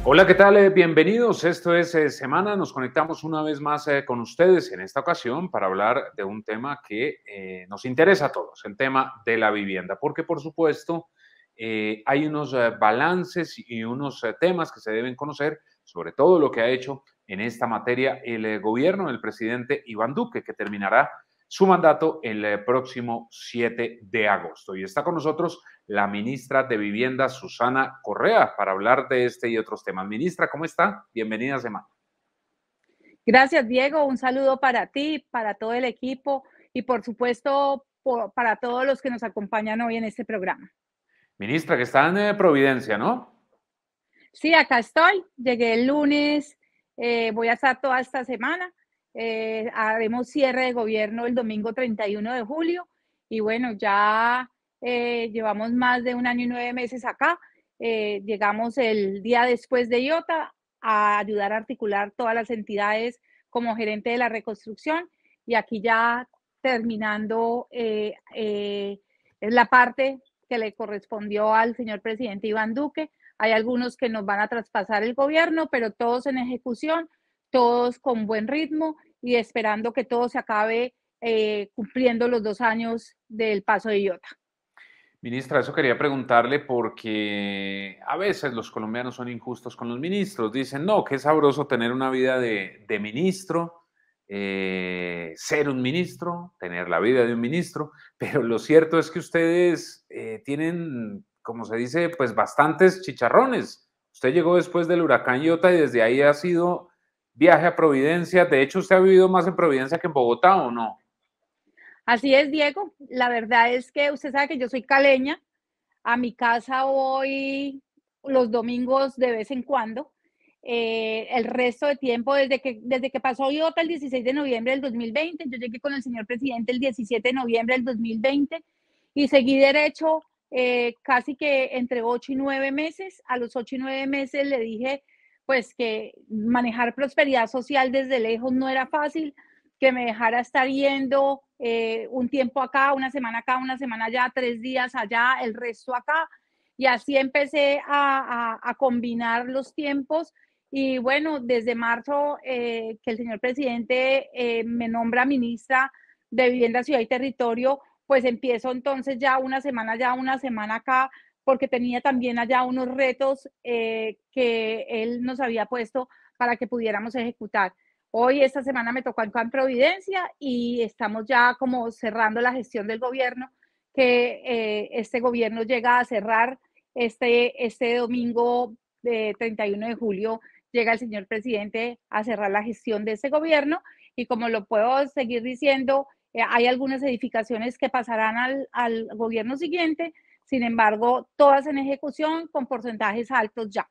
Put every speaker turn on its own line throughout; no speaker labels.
Hola, ¿qué tal? Bienvenidos. Esto es Semana. Nos conectamos una vez más con ustedes en esta ocasión para hablar de un tema que nos interesa a todos, el tema de la vivienda, porque por supuesto hay unos balances y unos temas que se deben conocer, sobre todo lo que ha hecho en esta materia el gobierno del presidente Iván Duque, que terminará su mandato el próximo 7 de agosto. Y está con nosotros la ministra de Vivienda, Susana Correa, para hablar de este y otros temas. Ministra, ¿cómo está? Bienvenida a Semana.
Gracias, Diego. Un saludo para ti, para todo el equipo y por supuesto para todos los que nos acompañan hoy en este programa.
Ministra, que está en Providencia, ¿no?
Sí, acá estoy. Llegué el lunes, voy a estar toda esta semana. Haremos cierre de gobierno el domingo 31 de julio y bueno, ya llevamos más de 1 año y 9 meses acá. Llegamos el día después de IOTA a ayudar a articular todas las entidades como gerente de la reconstrucción y aquí ya terminando la parte que le correspondió al señor presidente Iván Duque. Hay algunos que nos van a traspasar el gobierno, pero todos en ejecución, todos con buen ritmo y esperando que todo se acabe cumpliendo los 2 años del paso de IOTA.
Ministra, eso quería preguntarle porque a veces los colombianos son injustos con los ministros. Dicen, no, qué sabroso tener una vida de ministro, ser un ministro, tener la vida de un ministro, pero lo cierto es que ustedes tienen, como se dice, pues bastantes chicharrones. Usted llegó después del huracán Iota y desde ahí ha sido viaje a Providencia. De hecho, ¿usted ha vivido más en Providencia que en Bogotá o no?
Así es, Diego. La verdad es que usted sabe que yo soy caleña. A mi casa voy los domingos de vez en cuando. El resto de tiempo, desde que pasó IOTA el 16 de noviembre del 2020, yo llegué con el señor presidente el 17 de noviembre del 2020 y seguí derecho casi que entre 8 y 9 meses. A los 8 y 9 meses le dije pues que manejar prosperidad social desde lejos no era fácil, que me dejara estar yendo un tiempo acá, una semana allá, 3 días allá, el resto acá. Y así empecé a combinar los tiempos. Y bueno, desde marzo que el señor presidente me nombra ministra de Vivienda, Ciudad y Territorio, pues empiezo entonces ya una semana allá, una semana acá, porque tenía también allá unos retos que él nos había puesto para que pudiéramos ejecutar. Hoy, esta semana me tocó acá en Providencia y estamos ya como cerrando la gestión del gobierno, que este gobierno llega a cerrar este domingo de 31 de julio, llega el señor presidente a cerrar la gestión de ese gobierno y como lo puedo seguir diciendo, hay algunas edificaciones que pasarán al gobierno siguiente, sin embargo, todas en ejecución con porcentajes altos ya.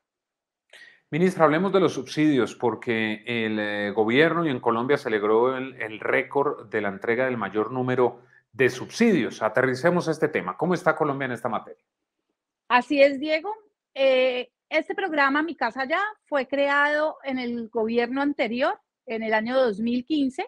Ministra, hablemos de los subsidios, porque el gobierno y en Colombia se logró el récord de la entrega del mayor número de subsidios. Aterricemos este tema. ¿Cómo está Colombia en esta materia?
Así es, Diego. Este programa, Mi Casa Ya, fue creado en el gobierno anterior, en el año 2015.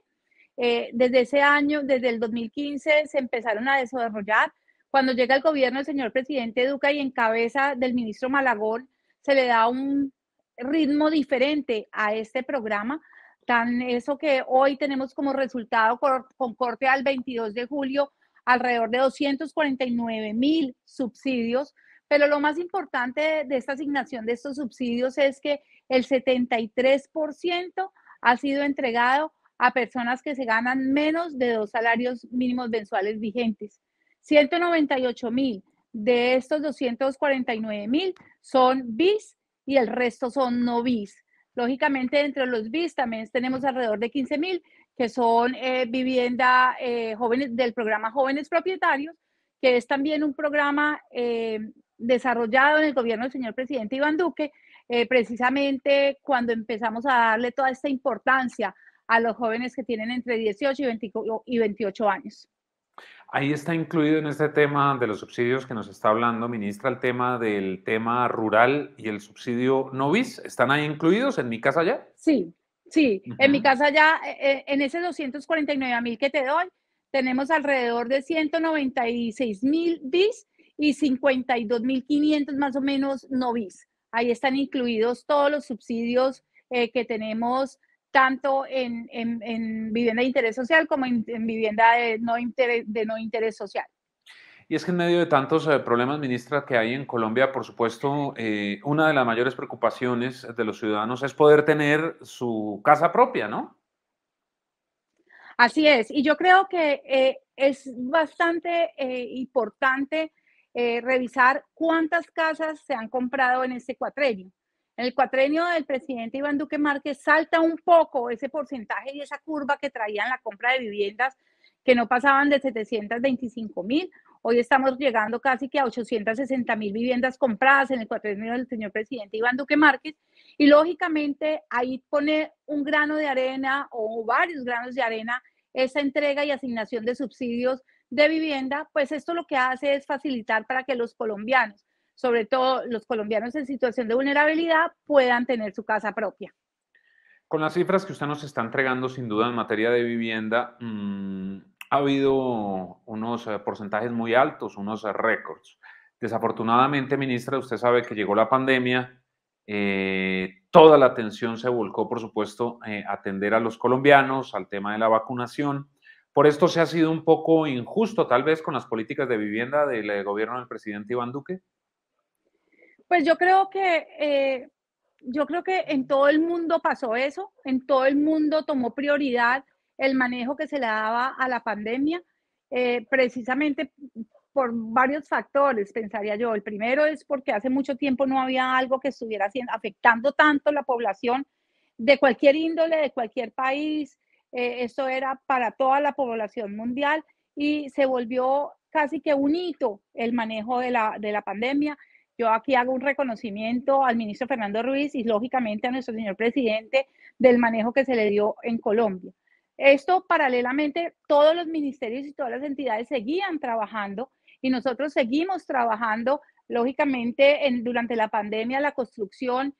Desde ese año, desde el 2015, se empezaron a desarrollar. Cuando llega el gobierno del señor presidente Duque y en cabeza del ministro Malagón, se le da un ritmo diferente a este programa. Tan eso que hoy tenemos como resultado con corte al 22 de julio alrededor de 249,000 subsidios, pero lo más importante de esta asignación de estos subsidios es que el 73% ha sido entregado a personas que se ganan menos de 2 salarios mínimos mensuales vigentes. 198,000 de estos 249,000 son BIS y el resto son no BIS. Lógicamente, entre los BIS también tenemos alrededor de 15,000 que son vivienda jóvenes del programa Jóvenes Propietarios, que es también un programa desarrollado en el gobierno del señor presidente Iván Duque, precisamente cuando empezamos a darle toda esta importancia a los jóvenes que tienen entre 18 y 28 años.
Ahí está incluido en este tema de los subsidios que nos está hablando, ministra, el tema del tema rural y el subsidio Novis. ¿Están ahí incluidos en Mi Casa Ya?
Sí, sí.
Uh
En mi
-huh.
casa ya, en ese 249,000 que te doy, tenemos alrededor de 196,000 bis y 52,500 más o menos no bis. Ahí están incluidos todos los subsidios que tenemos tanto en vivienda de interés social como en vivienda de no interés social.
Y es que en medio de tantos problemas, ministra, que hay en Colombia, por supuesto, una de las mayores preocupaciones de los ciudadanos es poder tener su casa propia, ¿no?
Así es, y yo creo que es bastante importante revisar cuántas casas se han comprado en este cuatrenio. En el cuatrenio del presidente Iván Duque Márquez salta un poco ese porcentaje y esa curva que traían la compra de viviendas que no pasaban de 725.000. Hoy estamos llegando casi que a 860.000 viviendas compradas en el cuatrenio del señor presidente Iván Duque Márquez. Y lógicamente ahí pone un grano de arena o varios granos de arena esa entrega y asignación de subsidios de vivienda, pues esto lo que hace es facilitar para que los colombianos, sobre todo los colombianos en situación de vulnerabilidad, puedan tener su casa propia.
Con las cifras que usted nos está entregando, sin duda, en materia de vivienda, ha habido unos porcentajes muy altos, unos récords. Desafortunadamente, ministra, usted sabe que llegó la pandemia, toda la atención se volcó, por supuesto, a atender a los colombianos, al tema de la vacunación. Por esto se ha sido un poco injusto, tal vez, con las políticas de vivienda del gobierno del presidente Iván Duque.
Pues yo creo que en todo el mundo pasó eso, en todo el mundo tomó prioridad el manejo que se le daba a la pandemia, precisamente por varios factores, pensaría yo. El primero es porque hace mucho tiempo no había algo que estuviera afectando tanto la población de cualquier índole, de cualquier país. Esto era para toda la población mundial y se volvió casi que un hito el manejo de la pandemia. Yo aquí hago un reconocimiento al ministro Fernando Ruiz y lógicamente a nuestro señor presidente del manejo que se le dio en Colombia. Esto paralelamente, todos los ministerios y todas las entidades seguían trabajando y nosotros seguimos trabajando. Lógicamente, durante la pandemia la construcción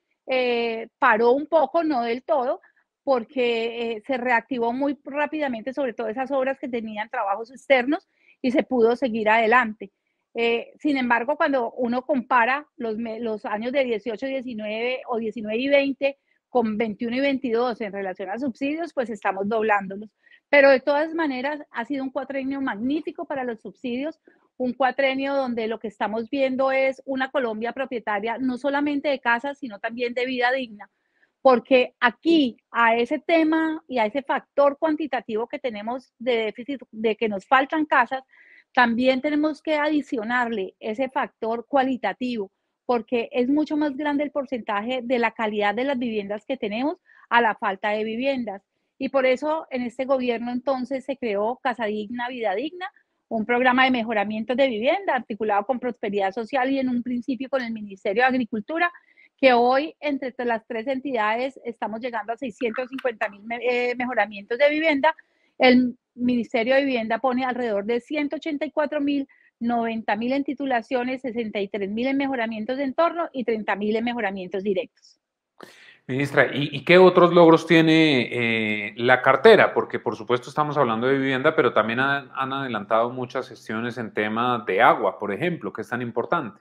paró un poco, no del todo, porque se reactivó muy rápidamente, sobre todo esas obras que tenían trabajos externos y se pudo seguir adelante. Sin embargo, cuando uno compara los años de 18, 19 o 19 y 20 con 21 y 22 en relación a subsidios, pues estamos doblándolos. Pero de todas maneras, ha sido un cuatrenio magnífico para los subsidios, un cuatrenio donde lo que estamos viendo es una Colombia propietaria no solamente de casas, sino también de vida digna. Porque aquí, a ese tema y a ese factor cuantitativo que tenemos de déficit, de que nos faltan casas, también tenemos que adicionarle ese factor cualitativo, porque es mucho más grande el porcentaje de la calidad de las viviendas que tenemos a la falta de viviendas. Y por eso en este gobierno entonces se creó Casa Digna, Vida Digna, un programa de mejoramiento de vivienda articulado con Prosperidad Social y en un principio con el Ministerio de Agricultura, que hoy entre las tres entidades estamos llegando a 650.000 mejoramientos de vivienda. El Ministerio de Vivienda pone alrededor de 184.000, 90.000 en titulaciones, 63.000 en mejoramientos de entorno y 30.000 en mejoramientos directos.
Ministra, ¿y qué otros logros tiene la cartera? Porque por supuesto estamos hablando de vivienda, pero también han adelantado muchas gestiones en tema de agua, por ejemplo, que es tan importante.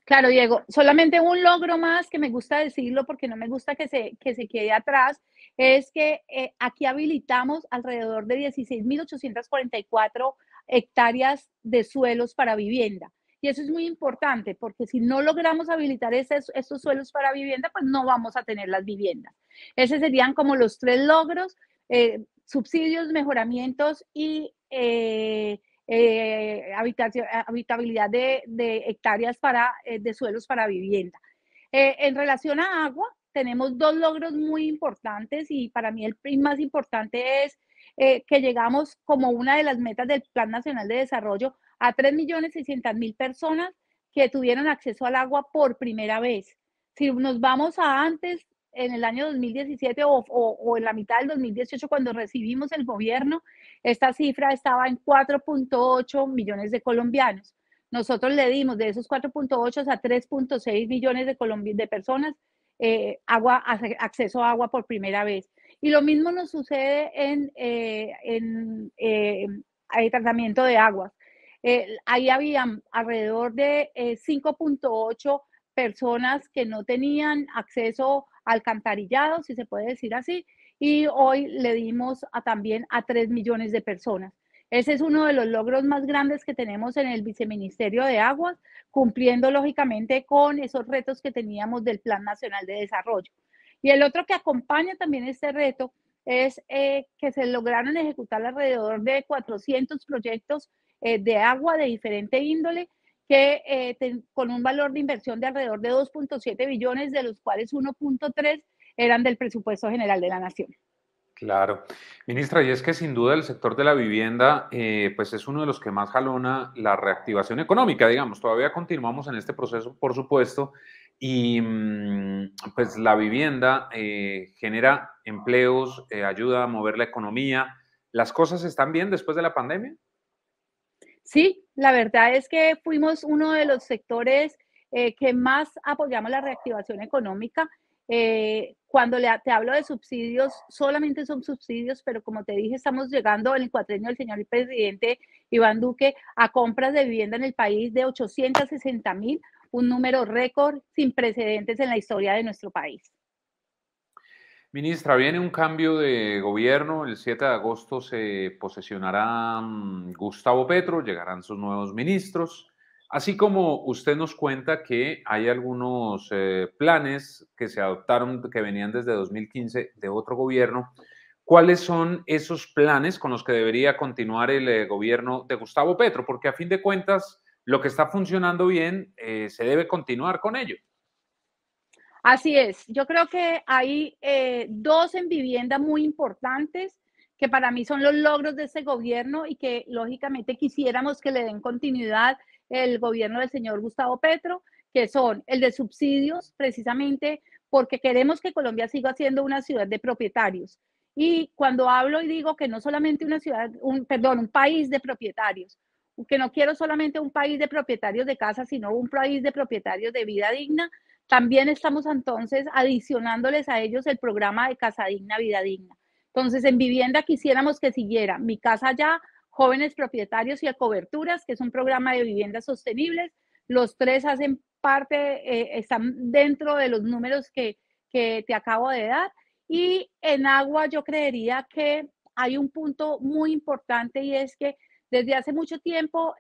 Claro, Diego, solamente un logro más que me gusta decirlo porque no me gusta que se quede atrás, es que aquí habilitamos alrededor de 16.844 hectáreas de suelos para vivienda. Y eso es muy importante porque si no logramos habilitar estos suelos para vivienda, pues no vamos a tener las viviendas. Esos serían como los tres logros, subsidios, mejoramientos y habitabilidad de hectáreas de suelos para vivienda. En relación a agua, tenemos dos logros muy importantes y para mí el más importante es que llegamos como una de las metas del Plan Nacional de Desarrollo a 3.600.000 personas que tuvieron acceso al agua por primera vez. Si nos vamos a antes, en el año 2017 o en la mitad del 2018, cuando recibimos el gobierno, esta cifra estaba en 4.8 millones de colombianos. Nosotros le dimos de esos 4.8 a 3.6 millones de personas acceso a agua por primera vez. Y lo mismo nos sucede en tratamiento de aguas. Ahí había alrededor de 5.8 personas que no tenían acceso a alcantarillado, si se puede decir así, y hoy le dimos también a 3 millones de personas. Ese es uno de los logros más grandes que tenemos en el Viceministerio de Aguas, cumpliendo lógicamente con esos retos que teníamos del Plan Nacional de Desarrollo. Y el otro que acompaña también este reto es que se lograron ejecutar alrededor de 400 proyectos de agua de diferente índole, con un valor de inversión de alrededor de 2.7 billones, de los cuales 1.3 eran del presupuesto general de la Nación.
Claro. Ministra, y es que sin duda el sector de la vivienda, pues es uno de los que más jalona la reactivación económica, digamos. Todavía continuamos en este proceso, por supuesto, y pues la vivienda genera empleos, ayuda a mover la economía. ¿Las cosas están bien después de la pandemia?
Sí, la verdad es que fuimos uno de los sectores que más apoyamos la reactivación económica. Cuando te hablo de subsidios, solamente son subsidios, pero como te dije, estamos llegando en el cuatrenio del señor presidente Iván Duque a compras de vivienda en el país de 860.000, un número récord sin precedentes en la historia de nuestro país.
Ministra, viene un cambio de gobierno. El 7 de agosto se posesionará Gustavo Petro, llegarán sus nuevos ministros. Así como usted nos cuenta que hay algunos planes que se adoptaron, que venían desde 2015 de otro gobierno, ¿cuáles son esos planes con los que debería continuar el gobierno de Gustavo Petro? Porque a fin de cuentas, lo que está funcionando bien se debe continuar con ello.
Así es, yo creo que hay dos en vivienda muy importantes que para mí son los logros de este gobierno y que lógicamente quisiéramos que le den continuidad el gobierno del señor Gustavo Petro, que son el de subsidios, precisamente porque queremos que Colombia siga siendo una ciudad de propietarios. Y cuando hablo y digo que no solamente una ciudad, un país de propietarios, que no quiero solamente un país de propietarios de casas, sino un país de propietarios de vida digna, también estamos entonces adicionándoles a ellos el programa de Casa Digna, Vida Digna. Entonces, en vivienda quisiéramos que siguiera Mi Casa Ya, Jóvenes Propietarios y Coberturas, que es un programa de viviendas sostenibles. Los tres hacen parte, están dentro de los números que te acabo de dar. Y en agua yo creería que hay un punto muy importante y es que desde hace mucho tiempo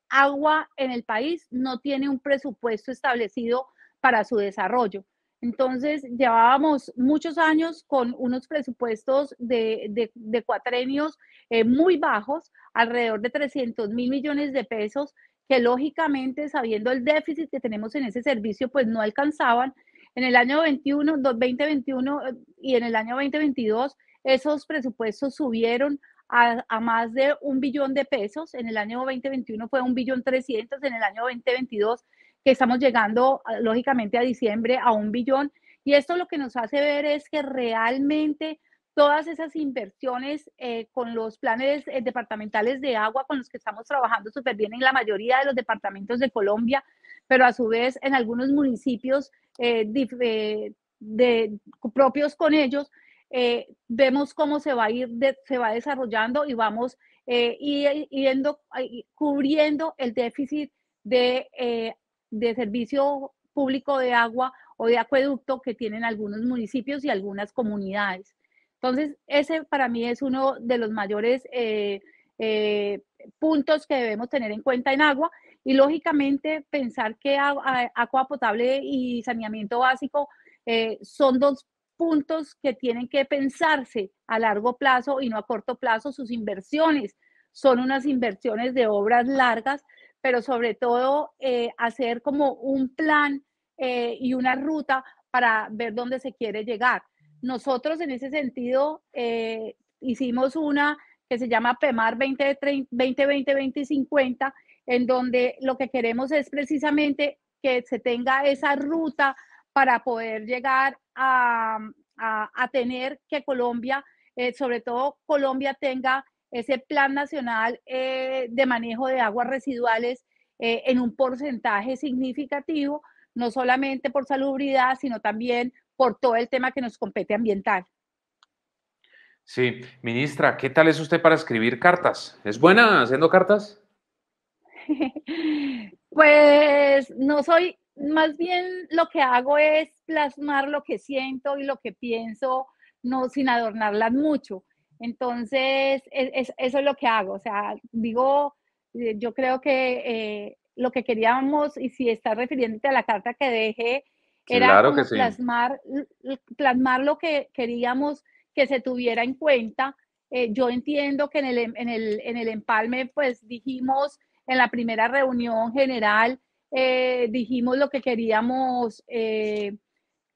agua en el país no tiene un presupuesto establecido para su desarrollo. Entonces, llevábamos muchos años con unos presupuestos de cuatrenios muy bajos, alrededor de 300.000 millones de pesos, que lógicamente, sabiendo el déficit que tenemos en ese servicio, pues no alcanzaban. En el año 2021 y en el año 2022, esos presupuestos subieron a más de 1 billón de pesos. En el año 2021 fue 1.300.000.000, en el año 2022 que estamos llegando lógicamente a diciembre a 1 billón. Y esto lo que nos hace ver es que realmente todas esas inversiones con los planes departamentales de agua con los que estamos trabajando súper bien en la mayoría de los departamentos de Colombia, pero a su vez en algunos municipios propios con ellos, vemos cómo se va a ir, se va desarrollando y vamos cubriendo el déficit de servicio público de agua o de acueducto que tienen algunos municipios y algunas comunidades. Entonces, ese para mí es uno de los mayores puntos que debemos tener en cuenta en agua y lógicamente pensar que agua potable y saneamiento básico son dos puntos que tienen que pensarse a largo plazo y no a corto plazo. Sus inversiones son unas inversiones de obras largas, pero sobre todo hacer como un plan y una ruta para ver dónde se quiere llegar. Nosotros en ese sentido hicimos una que se llama PEMAR 2020-2050, en donde lo que queremos es precisamente que se tenga esa ruta para poder llegar a tener que Colombia, sobre todo Colombia, tenga ese plan nacional de manejo de aguas residuales en un porcentaje significativo, no solamente por salubridad, sino también por todo el tema que nos compete ambiental.
Sí, ministra, ¿qué tal es usted para escribir cartas? ¿Es buena haciendo cartas?
Pues no soy más bien lo que hago es plasmar lo que siento y lo que pienso, no sin adornarlas mucho. Entonces, eso es lo que hago. O sea, digo, yo creo que lo que queríamos, y si estás refiriéndote a la carta que dejé, era
Claro que
como
sí.
plasmar lo que queríamos que se tuviera en cuenta. Yo entiendo que en el empalme, pues dijimos en la primera reunión general, dijimos lo que queríamos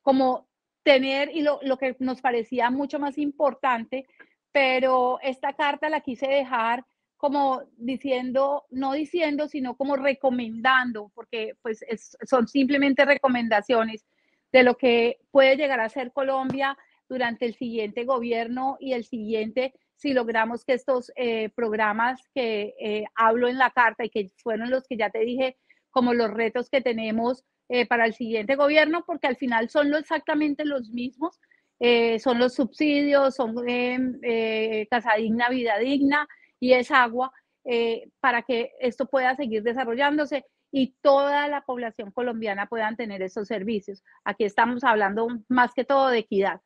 como tener y lo que nos parecía mucho más importante, pero esta carta la quise dejar como diciendo, no diciendo, sino como recomendando, porque pues son simplemente recomendaciones de lo que puede llegar a ser Colombia durante el siguiente gobierno y el siguiente, si logramos que estos programas que hablo en la carta y que fueron los que ya te dije, como los retos que tenemos para el siguiente gobierno, porque al final son exactamente los mismos, son los subsidios, son casa digna, vida digna y es agua, para que esto pueda seguir desarrollándose y toda la población colombiana puedan tener esos servicios. Aquí estamos hablando más que todo de equidad.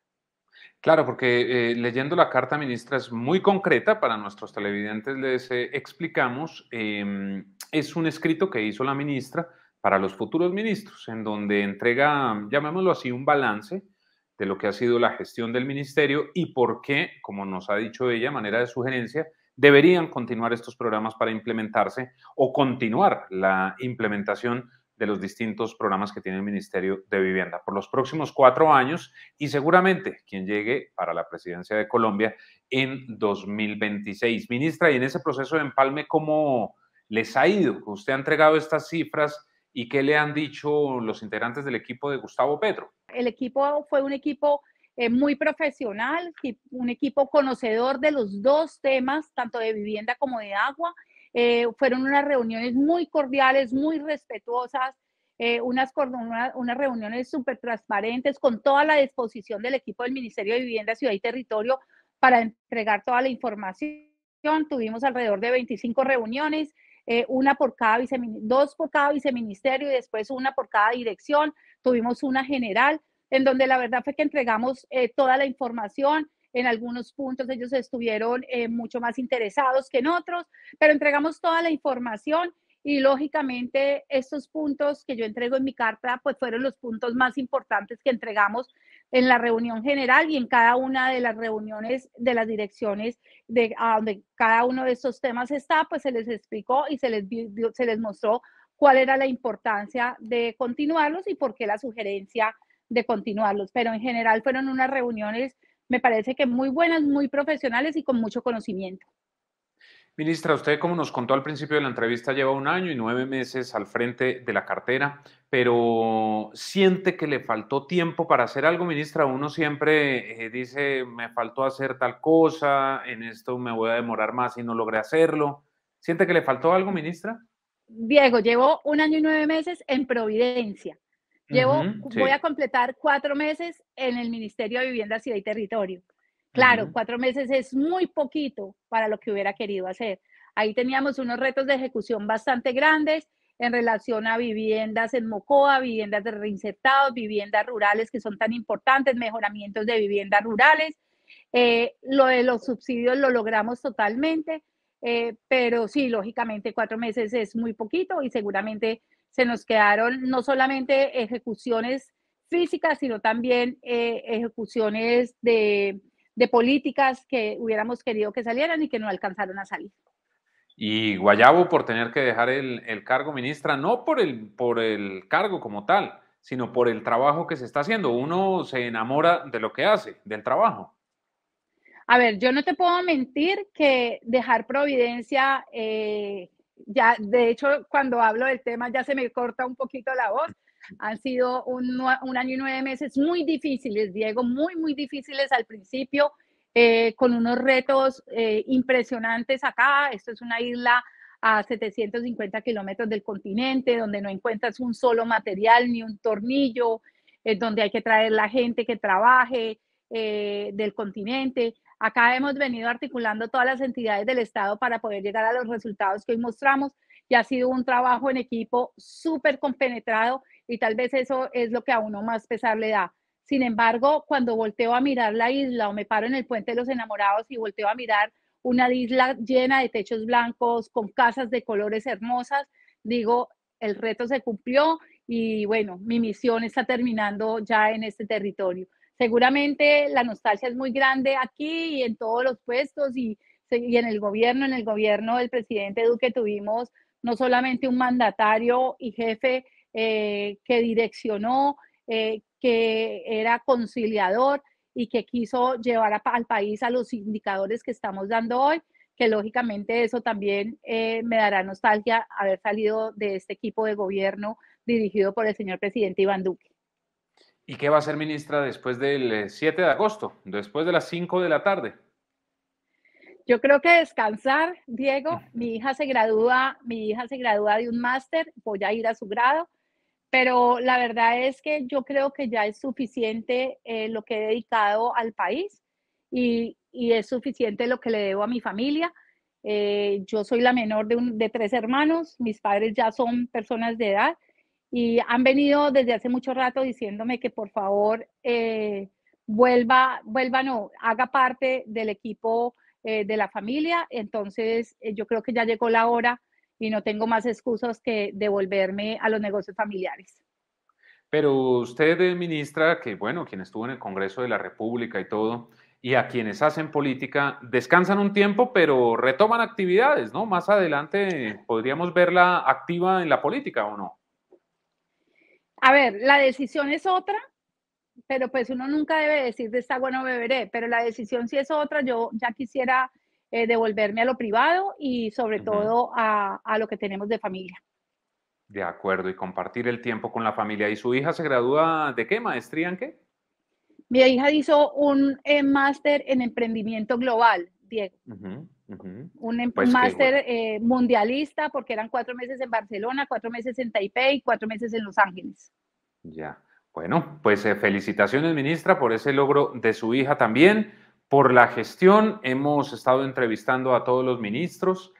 Claro, porque leyendo la carta, ministra, es muy concreta para nuestros televidentes, les explicamos, es un escrito que hizo la ministra para los futuros ministros, en donde entrega, llamémoslo así, un balance de lo que ha sido la gestión del ministerio y por qué, como nos ha dicho ella, a manera de sugerencia, deberían continuar estos programas para implementarse o continuar la implementación de los distintos programas que tiene el Ministerio de Vivienda por los próximos 4 años y seguramente quien llegue para la presidencia de Colombia en 2026. Ministra, y en ese proceso de empalme, ¿cómo les ha ido? Usted ha entregado estas cifras y ¿qué le han dicho los integrantes del equipo de Gustavo Petro?
El equipo fue un equipo muy profesional, un equipo conocedor de los dos temas, tanto de vivienda como de agua. Fueron unas reuniones muy cordiales, muy respetuosas, unas reuniones súper transparentes con toda la disposición del equipo del Ministerio de Vivienda, Ciudad y Territorio para entregar toda la información. Tuvimos alrededor de 25 reuniones, una por cada dos por cada viceministerio y después una por cada dirección. Tuvimos una general en donde la verdad fue que entregamos toda la información. En algunos puntos ellos estuvieron mucho más interesados que en otros, pero entregamos toda la información y lógicamente estos puntos que yo entrego en mi carta, pues fueron los puntos más importantes que entregamos en la reunión general y en cada una de las reuniones de las direcciones de a donde cada uno de estos temas está, pues se les explicó y se les mostró cuál era la importancia de continuarlos y por qué la sugerencia de continuarlos. Pero en general fueron unas reuniones, me parece que muy buenas, muy profesionales y con mucho conocimiento.
Ministra, usted, como nos contó al principio de la entrevista, lleva 1 año y 9 meses al frente de la cartera, pero ¿siente que le faltó tiempo para hacer algo, ministra? Uno siempre dice, me faltó hacer tal cosa, en esto me voy a demorar más y no logré hacerlo. ¿Siente que le faltó algo, ministra?
Diego, llevo 1 año y 9 meses en Providencia. Voy
Sí.
a completar 4 meses en el Ministerio de Vivienda, Ciudad y Territorio. Claro,
Ujú.
4 meses es muy poquito para lo que hubiera querido hacer. Ahí teníamos unos retos de ejecución bastante grandes en relación a viviendas en Mocoa, viviendas de reinsertados, viviendas rurales que son tan importantes, mejoramientos de viviendas rurales. Lo de los subsidios lo logramos totalmente, pero sí, lógicamente 4 meses es muy poquito y seguramente se nos quedaron no solamente ejecuciones físicas, sino también ejecuciones de políticas que hubiéramos querido que salieran y que no alcanzaron a salir.
Y Guayabo por tener que dejar el cargo, ministra, no por el cargo como tal, sino por el trabajo que se está haciendo. Uno se enamora de lo que hace, del trabajo.
A ver, yo no te puedo mentir que dejar Providencia, ya, de hecho, cuando hablo del tema ya se me corta un poquito la voz. Han sido 1 año y 9 meses muy difíciles, Diego, muy, muy difíciles al principio, con unos retos impresionantes acá. Esto es una isla a 750 kilómetros del continente, donde no encuentras un solo material ni un tornillo, donde hay que traer la gente que trabaje del continente. Acá hemos venido articulando todas las entidades del Estado para poder llegar a los resultados que hoy mostramos y ha sido un trabajo en equipo súper compenetrado y tal vez eso es lo que a uno más pesar le da. Sin embargo, cuando volteo a mirar la isla o me paro en el Puente de los Enamorados y volteo a mirar una isla llena de techos blancos, con casas de colores hermosas, digo, el reto se cumplió y bueno, mi misión está terminando ya en este territorio. Seguramente la nostalgia es muy grande aquí y en todos los puestos y en el gobierno del presidente Duque tuvimos no solamente un mandatario y jefe que direccionó, que era conciliador y que quiso llevar al país a los indicadores que estamos dando hoy, que lógicamente eso también me dará nostalgia haber salido de este equipo de gobierno dirigido por el señor presidente Iván Duque.
¿Y qué va a ser, ministra, después del 7 de agosto, después de las 5 de la tarde?
Yo creo que descansar, Diego. Mi hija se gradúa de un máster, voy a ir a su grado, pero la verdad es que yo creo que ya es suficiente lo que he dedicado al país y es suficiente lo que le debo a mi familia. Yo soy la menor de tres hermanos, mis padres ya son personas de edad y han venido desde hace mucho rato diciéndome que por favor no, haga parte del equipo de la familia. Entonces yo creo que ya llegó la hora y no tengo más excusas que devolverme a los negocios familiares.
Pero usted, ministra, que bueno, quien estuvo en el Congreso de la República y todo, y a quienes hacen política, descansan un tiempo, pero retoman actividades, ¿no? Más adelante podríamos verla activa en la política, ¿o no?
A ver, la decisión es otra, pero pues uno nunca debe decir de esta agua no beberé, pero la decisión sí es otra. Yo ya quisiera devolverme a lo privado y sobre
Ujú.
todo a lo que tenemos de familia.
De acuerdo, y compartir el tiempo con la familia. ¿Y su hija se gradúa de qué? ¿Maestría en qué?
Mi hija hizo un máster en emprendimiento global, Diego,
Ujú, ujú.
un
Pues qué bueno.
máster mundialista porque eran 4 meses en Barcelona, 4 meses en Taipei, 4 meses en Los Ángeles.
Ya. Bueno, pues felicitaciones, ministra, por ese logro de su hija también, por la gestión. Hemos estado entrevistando a todos los ministros.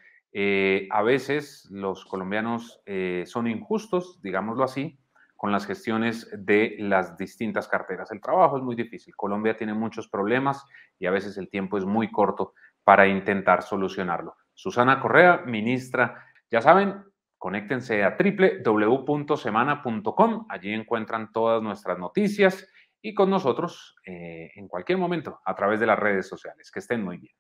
A veces los colombianos son injustos, digámoslo así, con las gestiones de las distintas carteras. El trabajo es muy difícil. Colombia tiene muchos problemas y a veces el tiempo es muy corto para intentar solucionarlo. Susana Correa, ministra, ya saben, conéctense a www.semana.com, allí encuentran todas nuestras noticias y con nosotros en cualquier momento a través de las redes sociales. Que estén muy bien.